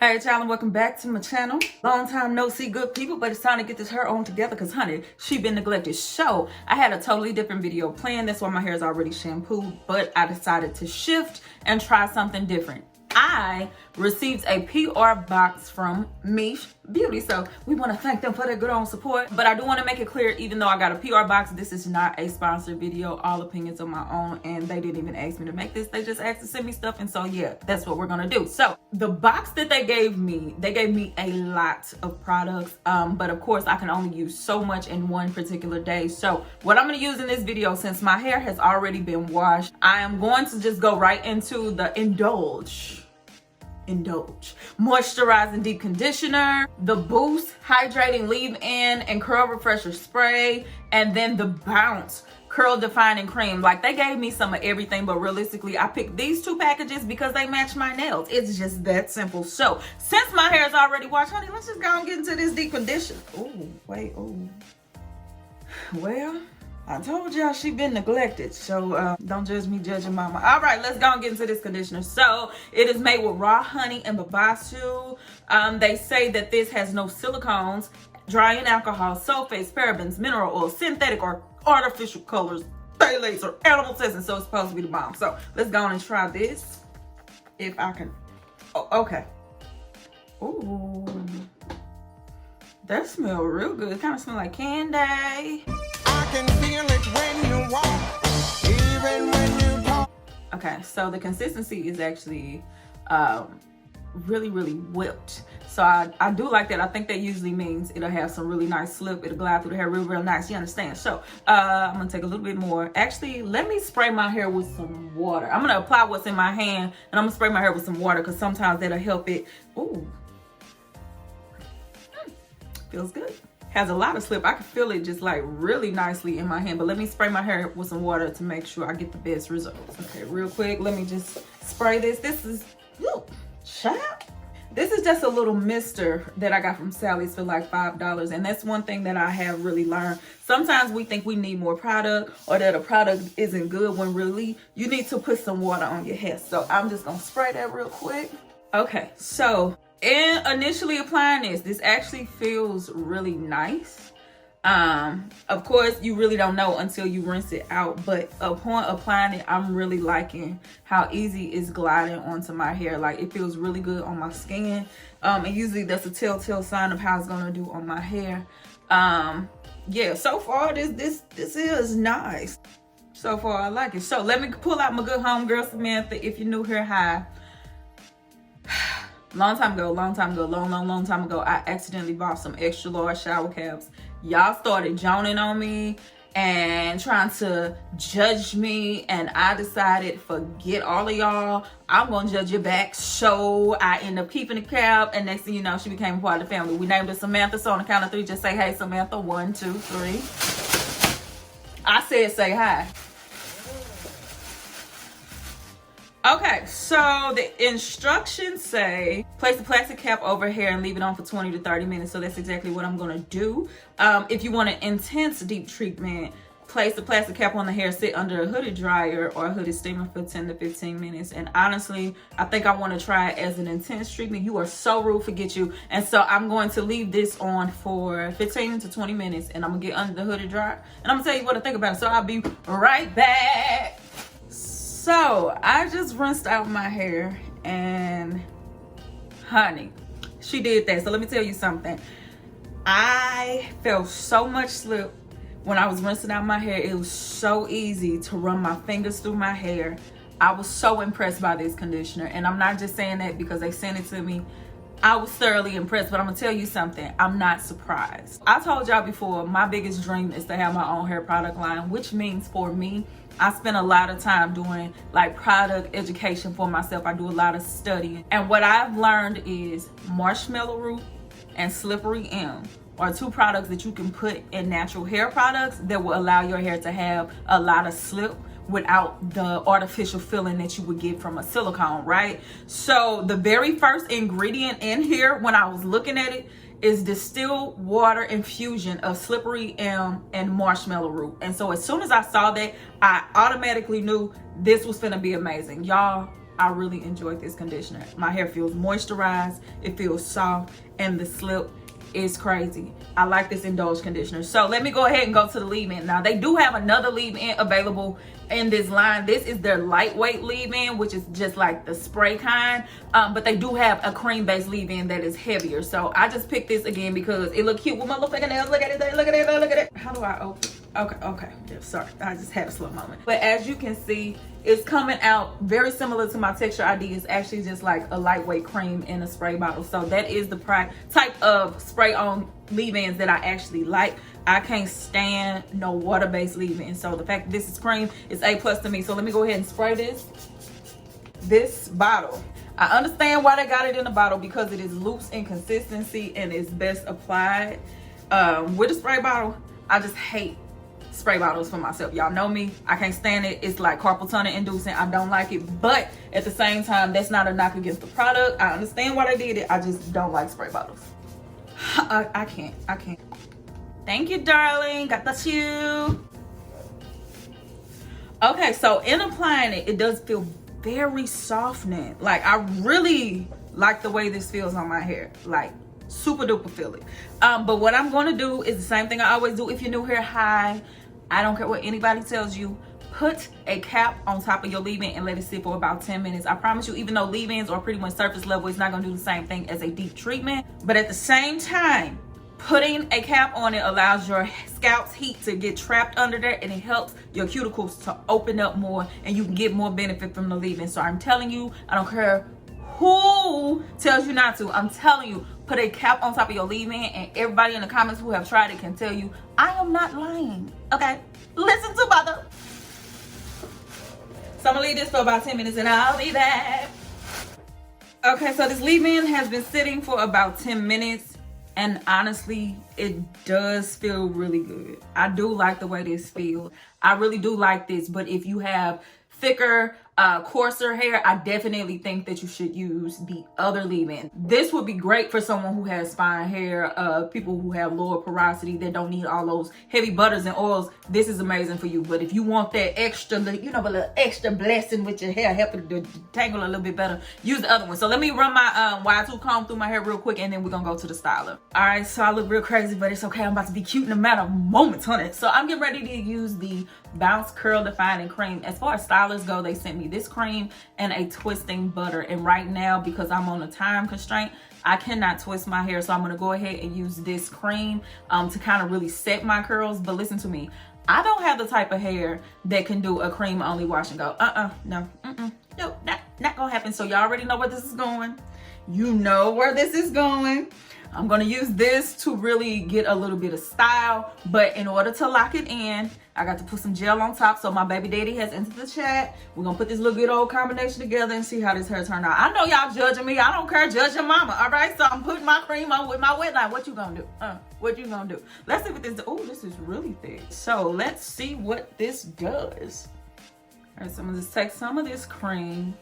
Hey y'all, and welcome back to my channel. Long time no see, good people, but it's time to get this hair on together because honey, she been neglected. So I had a totally different video planned. That's why my hair is already shampooed, but I decided to shift and try something different. I received a PR box from Miche Beauty, so we want to thank them for their good on support. But I do want to make it clear, even though I got a PR box, this is not a sponsored video. All opinions of my own, and they didn't even ask me to make this. They just asked to send me stuff, and so yeah, that's what we're gonna do. So the box that they gave me a lot of products, but of course I can only use so much in one particular day. So what I'm gonna use in this video, since my hair has already been washed, I am going to just go right into the Indulge moisturizing deep conditioner, the Boost hydrating leave-in and curl refresher spray, and then the Bounce curl defining cream. Like, they gave me some of everything, but realistically I picked these two packages because they match my nails. It's just that simple. So since my hair is already washed, honey, let's just go and get into this deep conditioner. Oh wait, oh well, I told y'all she been neglected, so don't judge me judging mama. All right, let's go and get into this conditioner. So it is made with raw honey and babasu. They say that this has no silicones, drying alcohol, sulfates, parabens, mineral oil, synthetic or artificial colors, phthalates, or animal testing. So it's supposed to be the bomb. So let's go on and try this. If I can. Oh, okay. Ooh, that smells real good. It kind of smells like candy. Can feel it when you walk, even when you talk. Okay, so the consistency is actually really whipped. So I do like that. I think that usually means it'll have some really nice slip. It'll glide through the hair real nice. You understand? So I'm gonna take a little bit more. Actually, let me spray my hair with some water. I'm gonna apply what's in my hand and I'm gonna spray my hair with some water because sometimes that'll help it. Ooh, feels good. Has a lot of slip. I can feel it just like really nicely in my hand, but let me spray my hair with some water to make sure I get the best results. Okay, real quick, let me just spray this. This is, ooh, child. This is just a little mister that I got from Sally's for like $5. And that's one thing that I have really learned. Sometimes we think we need more product or that a product isn't good when really you need to put some water on your hair. So I'm just gonna spray that real quick. Okay, so in initially applying this actually feels really nice. Of course you really don't know until you rinse it out, but upon applying it, I'm really liking how easy it's gliding onto my hair. Like, it feels really good on my skin, and usually that's a telltale sign of how it's gonna do on my hair. Yeah, so far this is nice. So far I like it. So let me pull out my good homegirl Samantha. If you're new here, hi. Long time ago, long time ago, I accidentally bought some extra large shower caps. Y'all started joning on me and trying to judge me, and I decided, forget all of y'all, I'm gonna judge you back. So I ended up keeping the cap, and next thing you know, she became a part of the family. We named her Samantha, so on the count of three, just say, hey Samantha, 1, 2, 3. I said say hi. Okay, so the instructions say place the plastic cap over hair and leave it on for 20 to 30 minutes. So that's exactly what I'm gonna do. If you want an intense deep treatment, place the plastic cap on the hair, sit under a hooded dryer or a hooded steamer for 10 to 15 minutes. And honestly, I think I want to try it as an intense treatment. You are so rude, forget you. And so I'm going to leave this on for 15 to 20 minutes, and I'm gonna get under the hooded dryer and I'm gonna tell you what I think about it. So I'll be right back. So I just rinsed out my hair, and honey, she did that. So let me tell you something. I felt so much slip when I was rinsing out my hair. It was so easy to run my fingers through my hair. I was so impressed by this conditioner, and I'm not just saying that because they sent it to me. I was thoroughly impressed, but I'm gonna tell you something, I'm not surprised. I told y'all before, my biggest dream is to have my own hair product line, which means for me, I spend a lot of time doing like product education for myself. I do a lot of studying. And what I've learned is marshmallow root and slippery M are two products that you can put in natural hair products that will allow your hair to have a lot of slip without the artificial feeling that you would get from a silicone, right? So the very first ingredient in here when I was looking at it is distilled water infusion of slippery M and marshmallow root. And so as soon as I saw that, I automatically knew this was gonna be amazing. Y'all, I really enjoyed this conditioner. My hair feels moisturized, it feels soft, and the slip is crazy. I like this Indulge conditioner. So let me go ahead and go to the leave-in. Now they do have another leave-in available in this line. This is their lightweight leave-in, which is just like the spray kind, but they do have a cream-based leave-in that is heavier. So I just picked this again because it looked cute with my little fingernails. Look at it, look at it, look at it. How do I open? Okay, yeah, sorry, I just had a slow moment. But as you can see, it's coming out very similar to my Texture ID. It's actually just like a lightweight cream in a spray bottle. So that is the type of spray on leave-ins that I actually like. I can't stand no water-based leave-in. So the fact that this is cream is A+ to me. So let me go ahead and spray this bottle. I understand why they got it in the bottle, because it is loose in consistency and is best applied with a spray bottle. I just hate spray bottles for myself. Y'all know me, I can't stand it. It's like carpal tunnel inducing. I don't like it, but at the same time, that's not a knock against the product. I understand why they did it. I just don't like spray bottles. I can't. Thank you, darling. Got the shoe. Okay, so in applying it, it does feel very softening. Like, I really like the way this feels on my hair. Like, super duper feel it. But what I'm gonna do is the same thing I always do. If you're new here, hi. I don't care what anybody tells you. Put a cap on top of your leave-in and let it sit for about 10 minutes. I promise you, even though leave-ins are pretty much surface level, it's not gonna do the same thing as a deep treatment. But at the same time, putting a cap on it allows your scalp's heat to get trapped under there, and it helps your cuticles to open up more, and you can get more benefit from the leave-in. So I'm telling you, I don't care who tells you not to. I'm telling you, put a cap on top of your leave-in, and everybody in the comments who have tried it can tell you I am not lying. Okay, listen to mother. So I'm gonna leave this for about 10 minutes and I'll be back. Okay, so this leave-in has been sitting for about 10 minutes, and honestly, it does feel really good. I do like the way this feels. I really do like this, but if you have thicker, coarser hair, I definitely think that you should use the other leave-in. This would be great for someone who has fine hair, people who have lower porosity that don't need all those heavy butters and oils. This is amazing for you. But if you want that extra, you know, a little extra blessing with your hair, help it to tangle a little bit better, use the other one. So let me run my Y2 comb through my hair real quick, and then we're gonna go to the styler. All right, so I look real crazy, but it's okay. I'm about to be cute in a matter of moments, honey. So I'm getting ready to use the Bounce Curl Defining Cream. As far as stylers go, they sent me this cream and a twisting butter, and right now, because I'm on a time constraint, I cannot twist my hair, so I'm going to go ahead and use this cream to kind of really set my curls. But listen to me, I don't have the type of hair that can do a cream only wash and go. No, not gonna happen. So y'all already know where this is going. You know where this is going. I'm gonna use this to really get a little bit of style, but in order to lock it in, I got to put some gel on top. So my baby daddy has entered the chat. We're gonna put this little good old combination together and see how this hair turned out. I know y'all judging me. I don't care, judge your mama. All right, so I'm putting my cream on with my wet line. What you gonna do? What you gonna do? Let's see what this. Oh, this is really thick. So let's see what this does. All right, so I'm gonna just take some of this cream,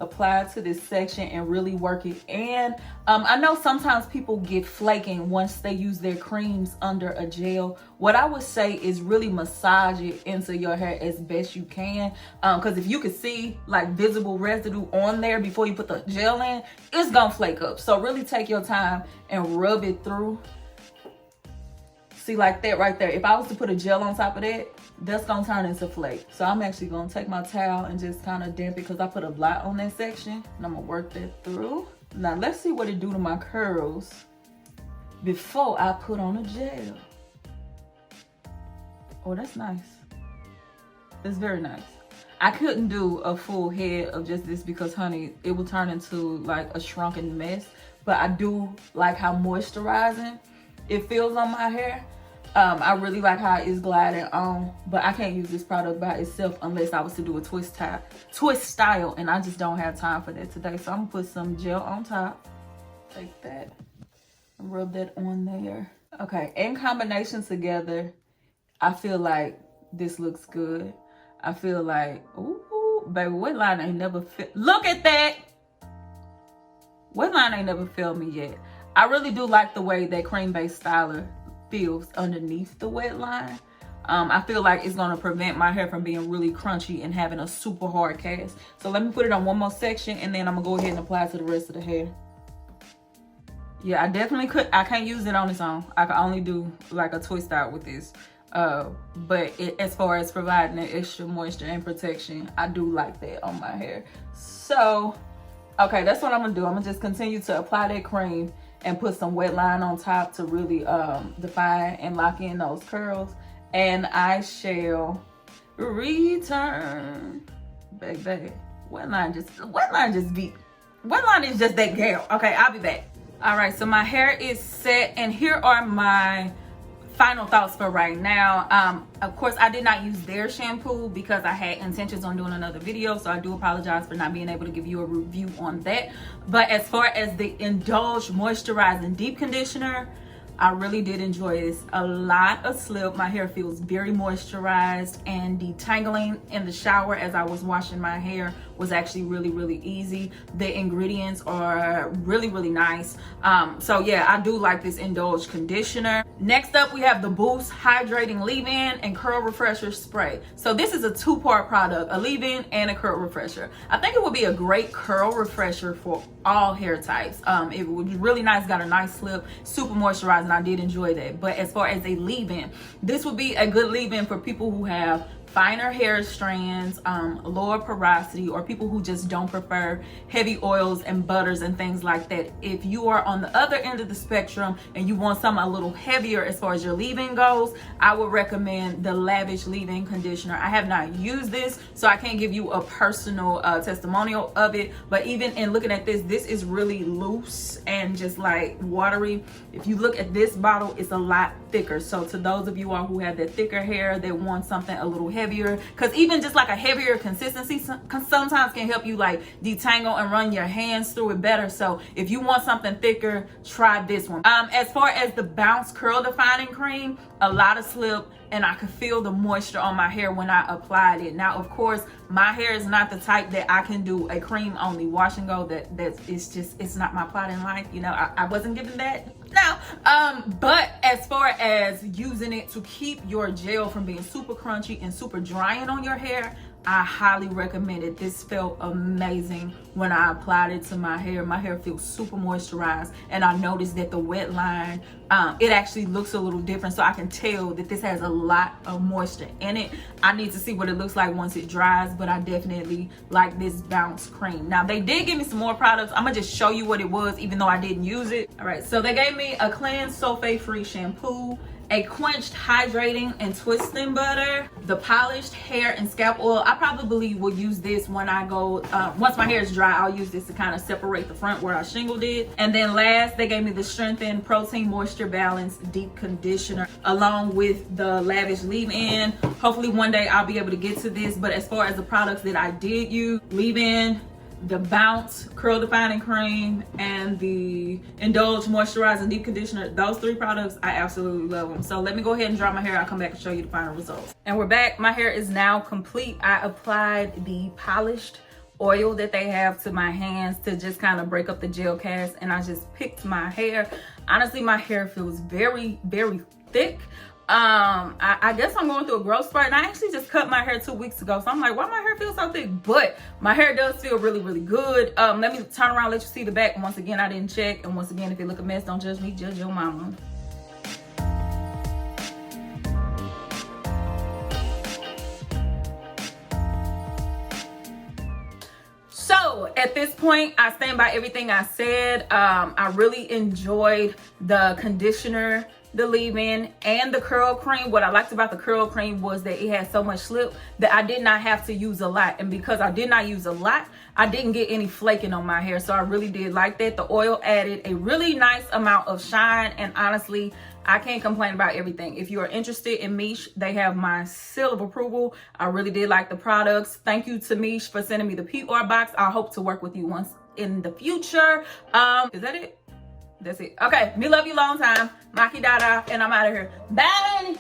apply it to this section, and really work it. And I know sometimes people get flaking once they use their creams under a gel. What I would say is really massage it into your hair as best you can, because if you could see like visible residue on there before you put the gel in, it's gonna flake up. So really take your time and rub it through. See, like that right there. If I was to put a gel on top of that, that's gonna turn into flake. So I'm actually gonna take my towel and just kind of damp it, because I put a lot on that section, and I'm gonna work that through. Now let's see what it do to my curls before I put on a gel. Oh, that's nice. That's very nice. I couldn't do a full head of just this because, honey, it will turn into like a shrunken mess. But I do like how moisturizing it feels on my hair. I really like how it's gliding on, but I can't use this product by itself unless I was to do a twist style, and I just don't have time for that today. So I'm gonna put some gel on top. Take that and rub that on there. Okay, in combination together, I feel like this looks good. I feel like, ooh, baby, wet line ain't never fit. Look at that. Wet line ain't never failed me yet. I really do like the way that cream-based styler feels underneath the wet line. I feel like it's going to prevent my hair from being really crunchy and having a super hard cast. So let me put it on one more section, and then I'm gonna go ahead and apply it to the rest of the hair. Yeah, I can't use it on its own. I can only do like a twist out with this. But as far as providing that extra moisture and protection, I do like that on my hair. So, okay, that's what I'm gonna do. I'm gonna just continue to apply that cream and put some wet line on top to really define and lock in those curls. And I shall return. Baby, wet line is just that gal. Okay, I'll be back. All right, so my hair is set, and here are my final thoughts for right now. Of course, I did not use their shampoo because I had intentions on doing another video, so I do apologize for not being able to give you a review on that. But as far as the Indulge Moisturizing Deep Conditioner, I really did enjoy this. A lot of slip. My hair feels very moisturized, and detangling in the shower as I was washing my hair was actually really easy. The ingredients are really nice. So yeah, I do like this Indulge conditioner. Next up, we have the Boost Hydrating Leave-In and Curl Refresher Spray. So this is a two-part product, a leave-in and a curl refresher. I think it would be a great curl refresher for all hair types. It would be really nice, got a nice slip, super moisturizing. I did enjoy that. But as far as a leave-in, this would be a good leave-in for people who have finer hair strands, lower porosity, or people who just don't prefer heavy oils and butters and things like that. If you are on the other end of the spectrum and you want something a little heavier as far as your leave-in goes, I would recommend the Lavish Leave-In Conditioner. I have not used this, so I can't give you a personal testimonial of it, but even in looking at this is really loose and just like watery. If you look at this bottle, it's a lot thicker. So to those of you all who have that thicker hair that want something a little heavier, because even just like a heavier consistency sometimes can help you like detangle and run your hands through it better. So if you want something thicker, try this one. As far as the Bounce Curl Defining Cream, a lot of slip, and I could feel the moisture on my hair when I applied it. Now, of course, my hair is not the type that I can do a cream only wash and go. It's not my plot in life. You know, I wasn't given that. No. But as far as using it to keep your gel from being super crunchy and super drying on your hair, I highly recommend it. This felt amazing when I applied it to my hair. My hair feels super moisturized, and I noticed that the wet line, it actually looks a little different, so I can tell that this has a lot of moisture in it. I need to see what it looks like once it dries, but I definitely like this Bounce cream. Now, they did give me some more products. I'm gonna just show you what it was, even though I didn't use it. All right, so they gave me a cleanse sulfate-free shampoo, a quenched hydrating and twisting butter, the polished hair and scalp oil. I probably will use this when I go, once my hair is dry, I'll use this to kind of separate the front where I shingled it. And then last, they gave me the Strengthen Protein Moisture Balance Deep Conditioner along with the Lavish Leave-In. Hopefully one day I'll be able to get to this, but as far as the products that I did use, Leave-In, the Bounce Curl Defining Cream, and the Indulge Moisturizing Deep Conditioner, those three products, I absolutely love them. So let me go ahead and dry my hair. I'll come back and show you the final results. And we're back. My hair is now complete. I applied the polished oil that they have to my hands to just kind of break up the gel cast, and I just picked my hair. Honestly, my hair feels very thick. I guess I'm going through a growth spurt, and I actually just cut my hair 2 weeks ago, so I'm like, why my hair feels so thick? But my hair does feel really good. Let me turn around, let you see the back. Once again, I didn't check, and once again, if it look a mess, don't judge me, judge your mama. So at this point, I stand by everything I said. I really enjoyed the conditioner, the leave-in, and the curl cream. What I liked about the curl cream was that it had so much slip that I did not have to use a lot. And because I did not use a lot, I didn't get any flaking on my hair. So I really did like that. The oil added a really nice amount of shine, and honestly, I can't complain about everything. If you are interested in Miche, they have my seal of approval. I really did like the products. Thank you to Miche for sending me the PR box. I hope to work with you once in the future. Is that it? That's it. Okay, me love you long time. Maki Dada, and I'm out of here. Bye.